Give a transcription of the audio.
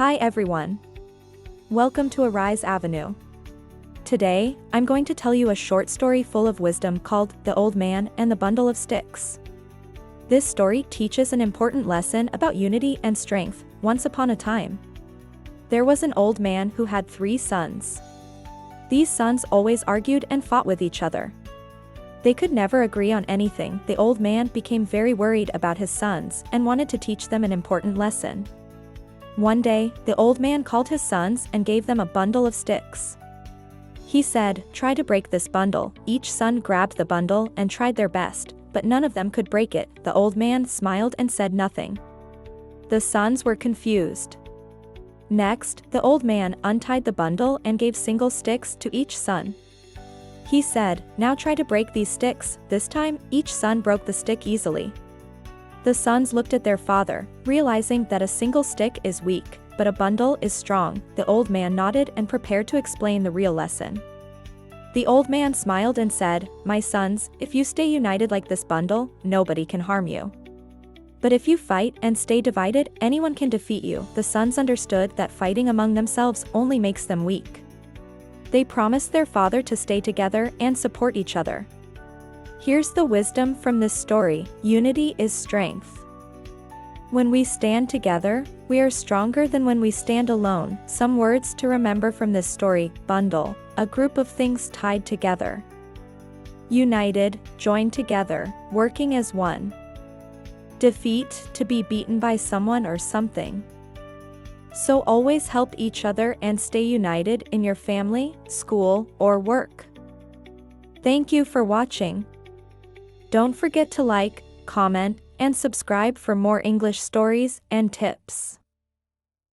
Hi everyone. Welcome to Arise Avenue. Today, I'm going to tell you a short story full of wisdom called The Old Man and the Bundle of Sticks. This story teaches an important lesson about unity and strength. Once upon a time, there was an old man who had 3 sons. These sons always argued and fought with each other. They could never agree on anything. The old man became very worried about his sons and wanted to teach them an important lesson. One day, the old man called his sons and gave them a bundle of sticks. He said, "Try to break this bundle." Each son grabbed the bundle and tried their best, but none of them could break it. The old man smiled and said nothing. The sons were confused. Next, the old man untied the bundle and gave single sticks to each son. He said, "Now try to break these sticks." This time, each son broke the stick easily. The sons looked at their father, realizing that a single stick is weak, but a bundle is strong. The old man nodded and prepared to explain the real lesson. The old man smiled and said, "My sons, if you stay united like this bundle, nobody can harm you. But if you fight and stay divided, anyone can defeat you." The sons understood that fighting among themselves only makes them weak. They promised their father to stay together and support each other. Here's the wisdom from this story: unity is strength. When we stand together, we are stronger than when we stand alone. Some words to remember from this story: bundle, a group of things tied together. United, joined together, working as one. Defeat, to be beaten by someone or something. So always help each other and stay united in your family, school, or work. Thank you for watching. Don't forget to like, comment, and subscribe for more English stories and tips.